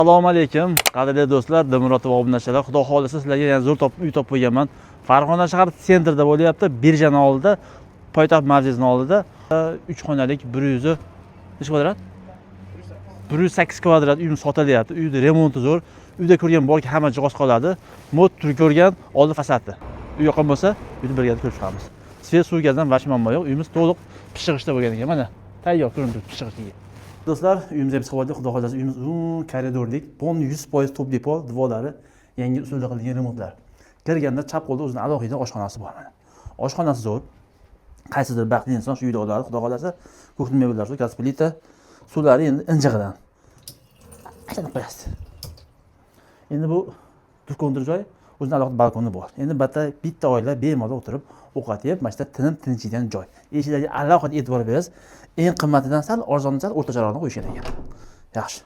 Assalomu alaykum, qadrli do'stlar, Dilmurotov obunachilar. Xudo xolisa sizlarga yana zo'r uy topib qo'yganman. Farg'ona shahar sentrida bo'lyapti, Birjani oldida, poytaxt mavzesining oldida 3 xonalik 100 necha kvadrat? 108 kvadrat uy sotilyapti. Uyda remonti zo'r. Uyda ko'rgan borki hamma jihoz qoladi. Mod tur ko'rgan, oldi fasadi. Uy yoqqan bo'lsa, uyni birgalikda ko'rib chiqamiz. Svet suv gazdan vash muammo yo'q. Uyimiz to'liq pishig'ishda bo'lgan ekan. Mana tayyor ko'rinib turibdi pishig'ishga. Do'stlar, uyimizga biz qildik. Xudo xolasa uyimiz koridordek, pon 100% top depol, divorlari yangi usulda qilingan remontlar. Kirganda chap qo'lda o'zining alohida oshxonasi bor mana. Oshxonasi zo'r. Qaysidir baxtli inson shu uyda oladi. Xudo xolasa ko'kni mebellar, gaz plita, suvlari endi injig'idan. Aytib qo'yasiz. Endi bu turkondir joy, o'zining alohida balkoni bor. Endi bitta oila bemalol o'tirib ovqat yeb, mana shu tinim tinchiydigan joy. Eshiklarga alohida e'tibor berasiz. Eng qimmatidan sal arzonidan o'rtacharoqni qo'yishgan ekan. Yaxshi.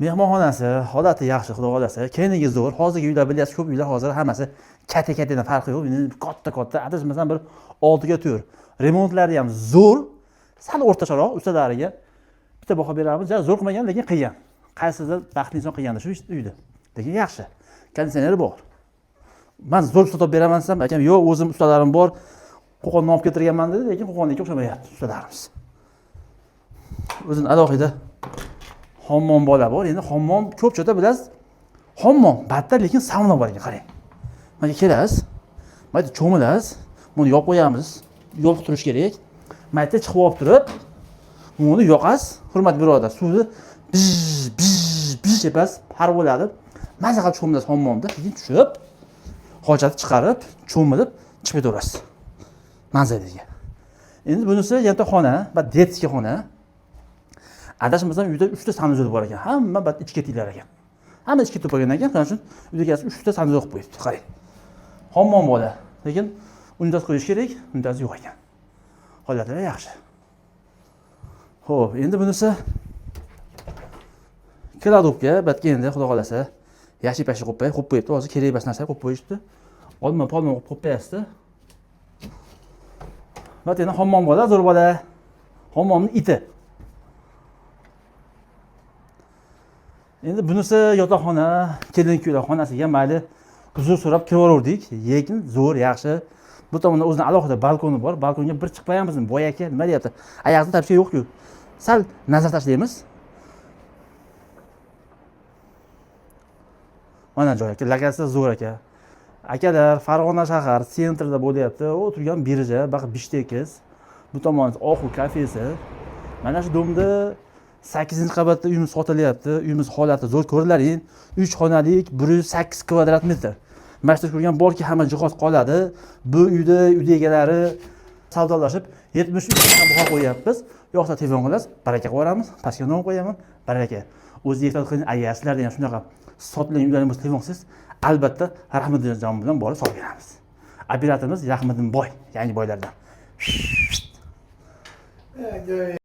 Mehmonxonasi holati yaxshi, xudo xolasa. Keyingi zo'r. Hozirgi uylar bilyapsiz, ko'p uylar hozir hammasi katta-kattadan farqi yo'q. Endi katta-katta, adashmasam bir 6 ga 4. Remontlari ham zo'r. Sal o'rtacharoq ustalariga bitta baho beramiz. Zo'r qilmagan, lekin qilgan. Qaysidir baxtli inson qilganda shu uyda. Lekin yaxshi. Konditsioneri bor. Men zo'r usta beraman desam, akam yo'q, o'zim ustalarim bor. Qo'qonni olib keltirganman dedi, lekin Qo'qonniki o'xshamayapti ustalarimiz. O'zining alohida hammom bola bor. Endi hammom ko'pchada bilasiz. Hammom battar, lekin sauna bor ekan, qarang. Mana kelasiz. Mana cho'milasiz. Buni yopib qo'yamiz. Yopiq turish kerak. Mana chiqib olib turib, buni yoqasiz. Hurmat birodar, suvni biz epas, har bo'ladi. Maza qilib cho'milasiz hammomda, keyin tushib, hojatni chiqarib, cho'milib, chiqib ketaverasiz. Manzaraga. Endi bunisi yotoqxona, va detskiy xona. Adashmasam uyda 3 ta sanuzor bor ekan. Hamma bat ichga tilar ekan. Hamma ichga to'polgan ekan, shuning uchun uyda 3 ta sanuzor qo'yib qo'yibdi. Qarang. Hammom bo'la. Lekin undoz qo'yish kerak, undoz yo'q ekan. Holatlari yaxshi. Xo'p, endi bunisi kladovka, batga endi xudo xolasa yashi-pashi qo'yib qo'yibdi. Hozir kerak emas narsa qo'yib qo'yishdi. Olma-polma qo'yib qo'yapti. Bat endi hammom bola, zo'r bola. Hammomning iti. Endi bunisi yotoqxona, kelin-kuylar xonasiga mayli uzr so'rab kiraverdik, lekin zo'r, yaxshi. Bu tomonda o'zining alohida balkoni bor. Balkonga bir chiqib qo'yamizmi? Boyaka, nima deyapti? Oyoqni tashishga yo'q-ku. Sal nazar tashlaymiz. Mana joy aka, lokatsiya zo'r aka. Akalar, Farg'ona shahar sentrida bo'lyapti. O'tirgan birja, baxt Bishtekis. Bu tomonda Oxu kafesi. Mana shu domda 8-qavatda uyimiz sotilyapti. Uyimiz holati zo'r, ko'rlaring. 3 xonalik, 108 kvadrat metr. Mana shu ko'rgan borki, hamma jihoz qoladi. Bu uyda uy egalari savdolashib 73 ming baho qo'yapmiz. Yo'qsa telefon qilasiz, baraka qo'yamiz, pastga nom qo'yaman, baraka. O'zingiz ehtiyot qiling, agar sizlarda ham shunaqa sotilgan uylaringiz bo'lsa telefon qilsangiz, albatta Rahmiddinjon bilan borib sotib beramiz. Operatorimiz Rahmiddin boy, yangi boylardan.